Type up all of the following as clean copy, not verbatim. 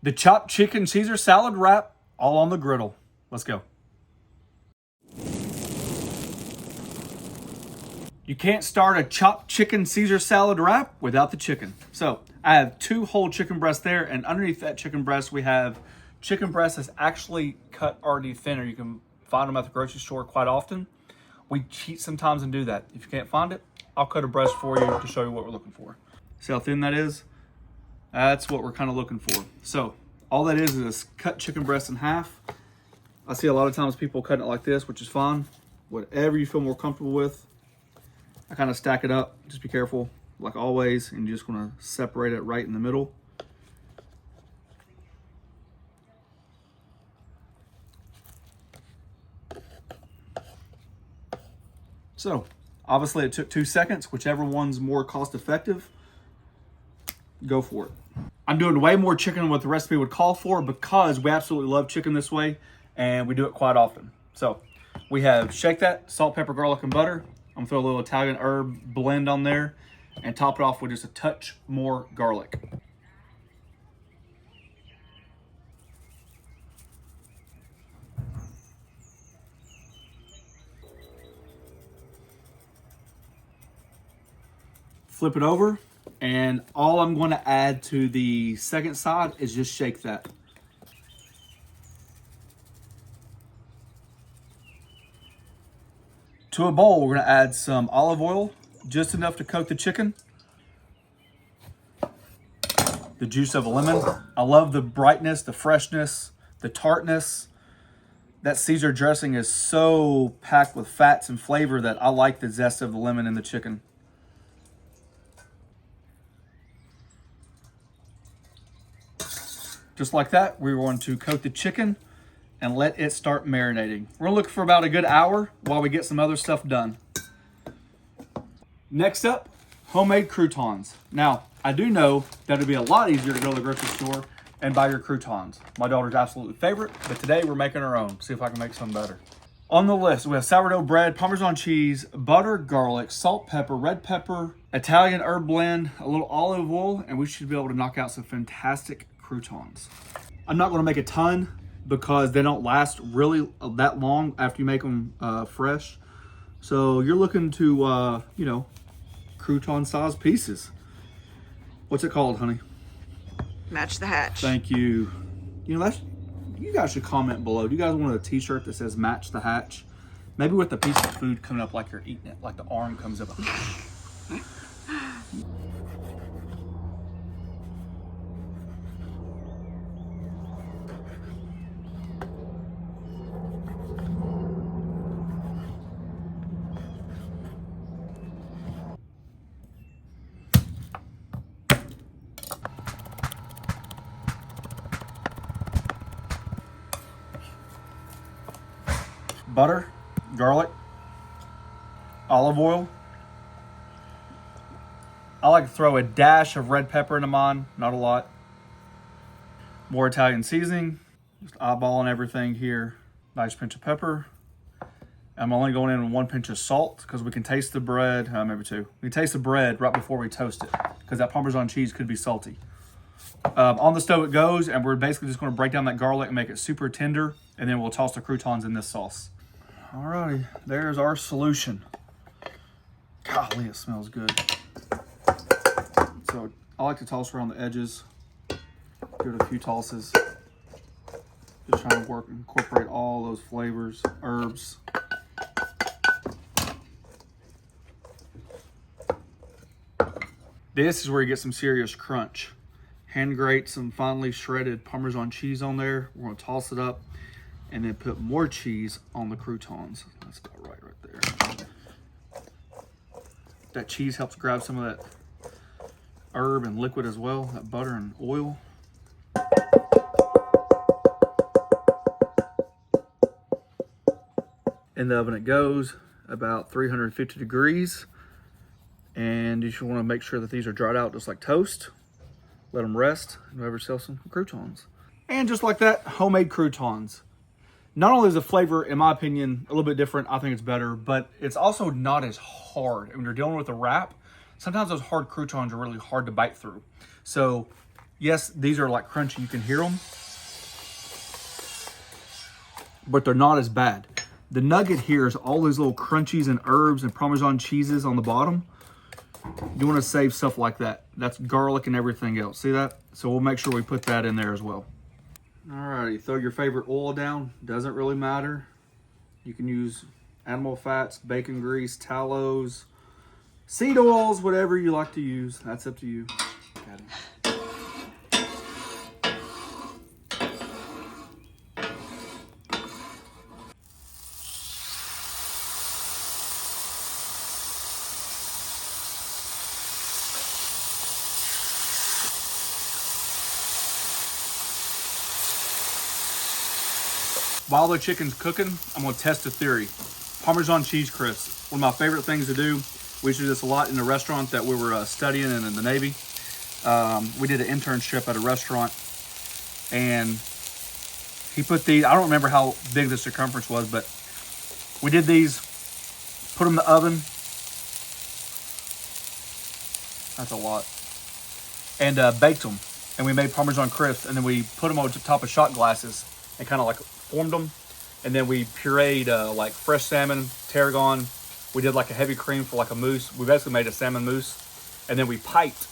The chopped chicken Caesar salad wrap, all on the griddle. Let's go. You can't start a chopped chicken Caesar salad wrap without the chicken. So I have 2 whole chicken breasts there, and underneath that chicken breast, we have chicken breast that's actually cut already thinner. You can find them at the grocery store quite often. We cheat sometimes and do that. If you can't find it, I'll cut a breast for you to show you what we're looking for. See how thin that is? That's what we're kind of looking for. So all that is cut chicken breast in half. I see a lot of times people cutting it like this, which is fine. Whatever you feel more comfortable with. I kind of stack it up. Just be careful, like always, and you're just going to separate it right in the middle. So obviously it took 2 seconds. Whichever one's more cost effective, go for it. I'm doing way more chicken than what the recipe would call for because we absolutely love chicken this way and we do it quite often. So we have shake that, salt, pepper, garlic, and butter. I'm gonna throw a little Italian herb blend on there and top it off with just a touch more garlic. Flip it over, and all I'm going to add to the second side is just shake that. To a bowl, we're going to add some olive oil, just enough to coat the chicken. The juice of a lemon. I love the brightness, the freshness, the tartness. That Caesar dressing is so packed with fats and flavor that I like the zest of the lemon in the chicken. Just like that, we're going to coat the chicken and let it start marinating. We're gonna look for about a good hour while we get some other stuff done. Next up, homemade croutons. Now, I do know that it'd be a lot easier to go to the grocery store and buy your croutons. My daughter's absolute favorite, but today we're making our own. See if I can make some better. On the list, we have sourdough bread, Parmesan cheese, butter, garlic, salt, pepper, red pepper, Italian herb blend, a little olive oil, and we should be able to knock out some fantastic croutons. I'm not gonna make a ton because they don't last really that long after you make them fresh. So you're looking to, you know, crouton sized pieces. What's it called, honey? Match the hatch. Thank you. You know, you guys should comment below. Do you guys want a t-shirt that says match the hatch? Maybe with the piece of food coming up like you're eating it, like the arm comes up. Butter, garlic, olive oil. I like to throw a dash of red pepper into mine, not a lot. More Italian seasoning, just eyeballing everything here. Nice pinch of pepper. I'm only going in with 1 pinch of salt because we can taste the bread, maybe 2. We taste the bread right before we toast it because that Parmesan cheese could be salty. On the stove it goes, and we're basically just going to break down that garlic and make it super tender, and then we'll toss the croutons in this sauce. Alrighty, there's our solution. Golly, it smells good. So I like to toss around the edges. Give it a few tosses. Just trying to incorporate all those flavors, herbs. This is where you get some serious crunch. Hand grate some finely shredded Parmesan cheese on there. We're gonna toss it up and then put more cheese on the croutons. That's about right there. That cheese helps grab some of that herb and liquid as well, that butter and oil. In the oven it goes, about 350 degrees. And you should want to make sure that these are dried out just like toast. Let them rest and we'll have yourself some croutons. And just like that, homemade croutons. Not only is the flavor, in my opinion, a little bit different, I think it's better, but it's also not as hard. When you're dealing with a wrap, sometimes those hard croutons are really hard to bite through. So Yes, these are like crunchy. You can hear them. But they're not as bad. The nugget here is all these little crunchies and herbs and Parmesan cheeses on the bottom. You want to save stuff like that. That's garlic and everything else. See that? So we'll make sure we put that in there as well. Alrighty, throw your favorite oil down. Doesn't really matter. You can use animal fats, bacon grease, tallows, seed oils, whatever you like to use. That's up to you. Got it. While the chicken's cooking, I'm gonna test a theory. Parmesan cheese crisp, one of my favorite things to do. We used to do this a lot in the restaurant that we were studying in the Navy. We did an internship at a restaurant, and he put these, I don't remember how big the circumference was, but we did these, put them in the oven. That's a lot. And baked them, and we made Parmesan crisp, and then we put them on top of shot glasses and kind of like formed them, and then we pureed like fresh salmon, tarragon. We did like a heavy cream for like a mousse. We basically made a salmon mousse, and then we piped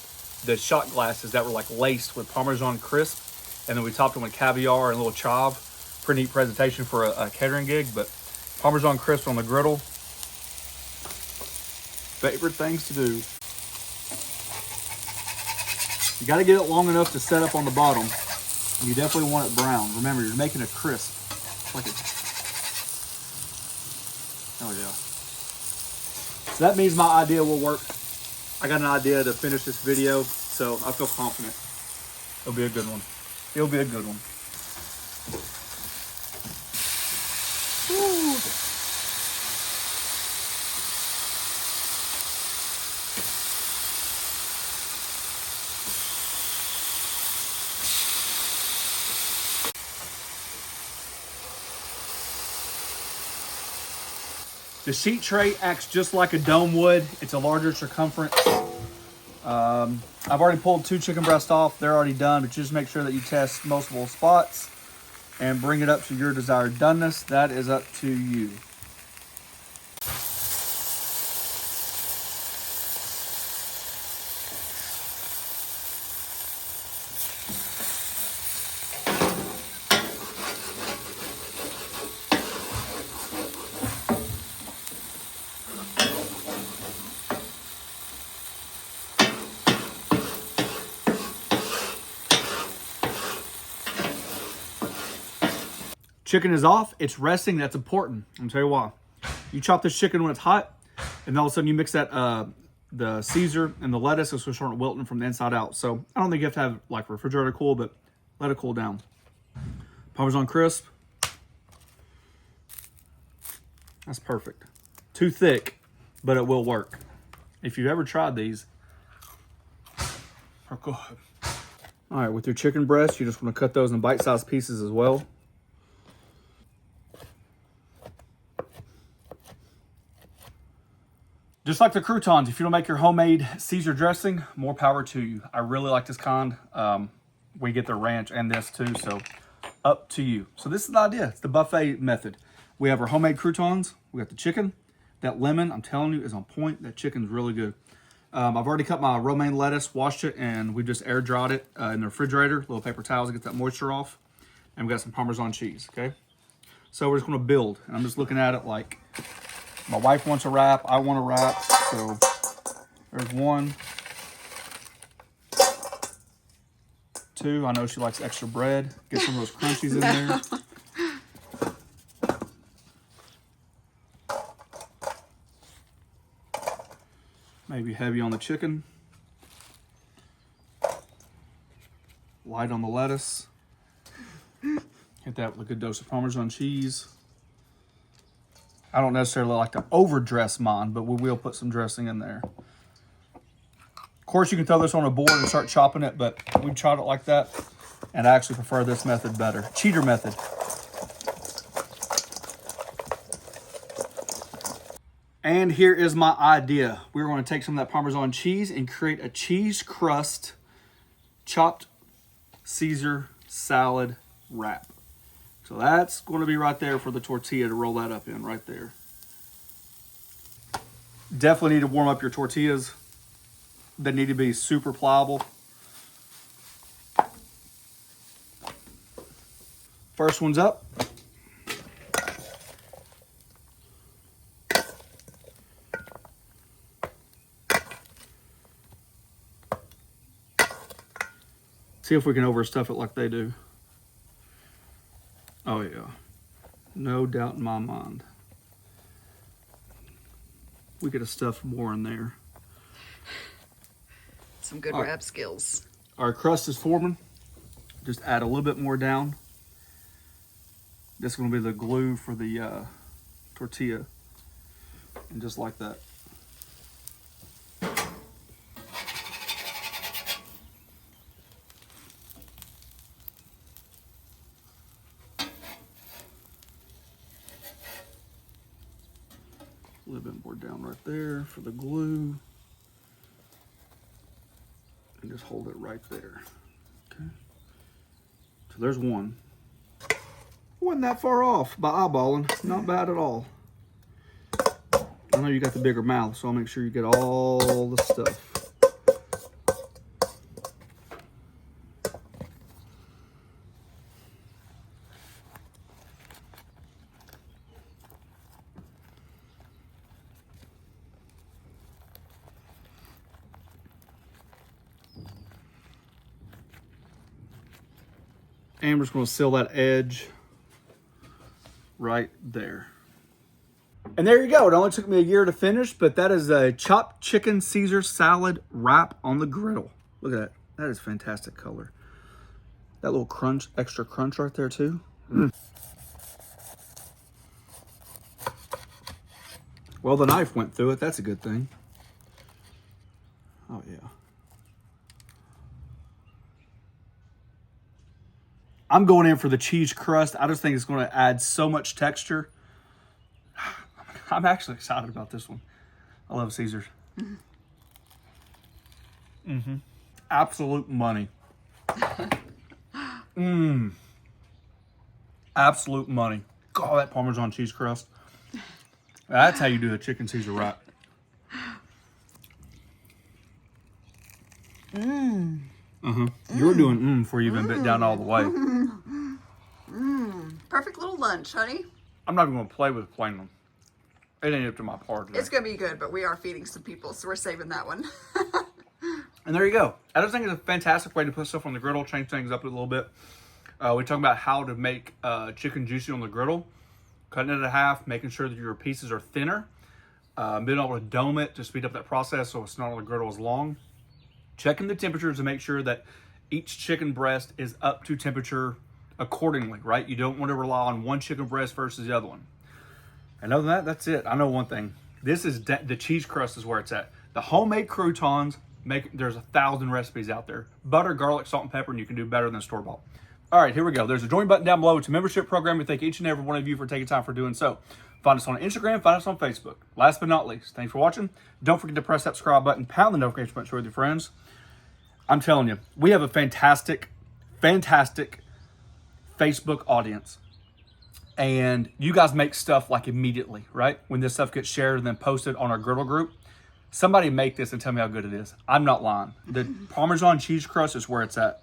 the shot glasses that were like laced with Parmesan crisp, and then we topped them with caviar and a little chive. Pretty neat presentation for a catering gig, but Parmesan crisp on the griddle. Favorite things to do. You got to get it long enough to set up on the bottom. You definitely want it brown. Remember, you're making a crisp. Like it. Oh yeah. So that means my idea will work. I got an idea to finish this video, so I feel confident. It'll be a good one. It'll be a good one. Woo. The sheet tray acts just like a dome would. It's a larger circumference. I've already pulled 2 chicken breasts off. They're already done, but just make sure that you test multiple spots and bring it up to your desired doneness. That is up to you. Chicken is off, it's resting, that's important. I'll tell you why. You chop this chicken when it's hot, and then all of a sudden you mix that the Caesar and the lettuce, it's going to start wilting from the inside out. So I don't think you have to have like refrigerator cool, but let it cool down. Parmesan crisp. That's perfect. Too thick, but it will work. If you've ever tried these, they're good. All right, with your chicken breast, you just want to cut those in bite-sized pieces as well. Just like the croutons, if you don't make your homemade Caesar dressing, more power to you. I really like this kind. We get the ranch and this too, so up to you. So this is the idea. It's the buffet method. We have our homemade croutons. We got the chicken. That lemon, I'm telling you, is on point. That chicken's really good. I've already cut my romaine lettuce, washed it, and we just air dried it in the refrigerator. Little paper towels to get that moisture off. And we got some Parmesan cheese, okay? So we're just gonna build. And I'm just looking at it like, my wife wants a wrap, I want a wrap, so there's 1, 2. I know she likes extra bread. Get some of those crunchies in there. Maybe heavy on the chicken. Light on the lettuce. Hit that with a good dose of Parmesan cheese. I don't necessarily like to overdress mine, but we will put some dressing in there. Of course, you can throw this on a board and start chopping it, but we chop it like that, and I actually prefer this method better. Cheater method. And here is my idea. We're going to take some of that Parmesan cheese and create a cheese crust chopped Caesar salad wrap. So that's going to be right there for the tortilla to roll that up in right there. Definitely need to warm up your tortillas. They need to be super pliable. First one's up. See if we can overstuff it like they do. Oh yeah, no doubt in my mind. We could have stuffed more in there. Some good wrap skills. Our crust is forming. Just add a little bit more down. This is going to be the glue for the tortilla. And just like that. A little bit more down right there for the glue. And just hold it right there. Okay. So there's one. Wasn't that far off by eyeballing. Not bad at all. I know you got the bigger mouth, so I'll make sure you get all the stuff. And we're just going to seal that edge right there. And there you go. It only took me a year to finish, but that is a chopped chicken Caesar salad wrap on the griddle. Look at that. That is fantastic color. That little crunch, extra crunch right there too. Mm. Well, the knife went through it. That's a good thing. Oh yeah. I'm going in for the cheese crust. I just think it's going to add so much texture. I'm actually excited about this one. I love Caesars. Absolute money. Absolute money. Oh, that Parmesan cheese crust. That's how you do a chicken Caesar wrap. You're doing before you even bit down all the way. Perfect little lunch, honey. I'm not even going to play with playing them. It ain't up to my part today. It's going to be good, but we are feeding some people, so we're saving that one. And there you go. I just think it's a fantastic way to put stuff on the griddle, change things up a little bit. We talk about how to make chicken juicy on the griddle. Cutting it in half, making sure that your pieces are thinner. Being able to dome it to speed up that process so it's not on the griddle as long. Checking the temperatures to make sure that each chicken breast is up to temperature accordingly, right? You don't want to rely on one chicken breast versus the other one. And other than that, that's it. I know one thing. This is the cheese crust is where it's at. The homemade croutons, there's 1,000 recipes out there. Butter, garlic, salt, and pepper, and you can do better than store-bought. All right, here we go. There's a join button down below. It's a membership program. We thank each and every one of you for taking time for doing so. Find us on Instagram, find us on Facebook. Last but not least, thanks for watching. Don't forget to press that subscribe button, pound the notification button, share with your friends. I'm telling you, we have a fantastic, fantastic Facebook audience. And you guys make stuff like immediately, right? When this stuff gets shared and then posted on our griddle group. Somebody make this and tell me how good it is. I'm not lying. The Parmesan cheese crust is where it's at.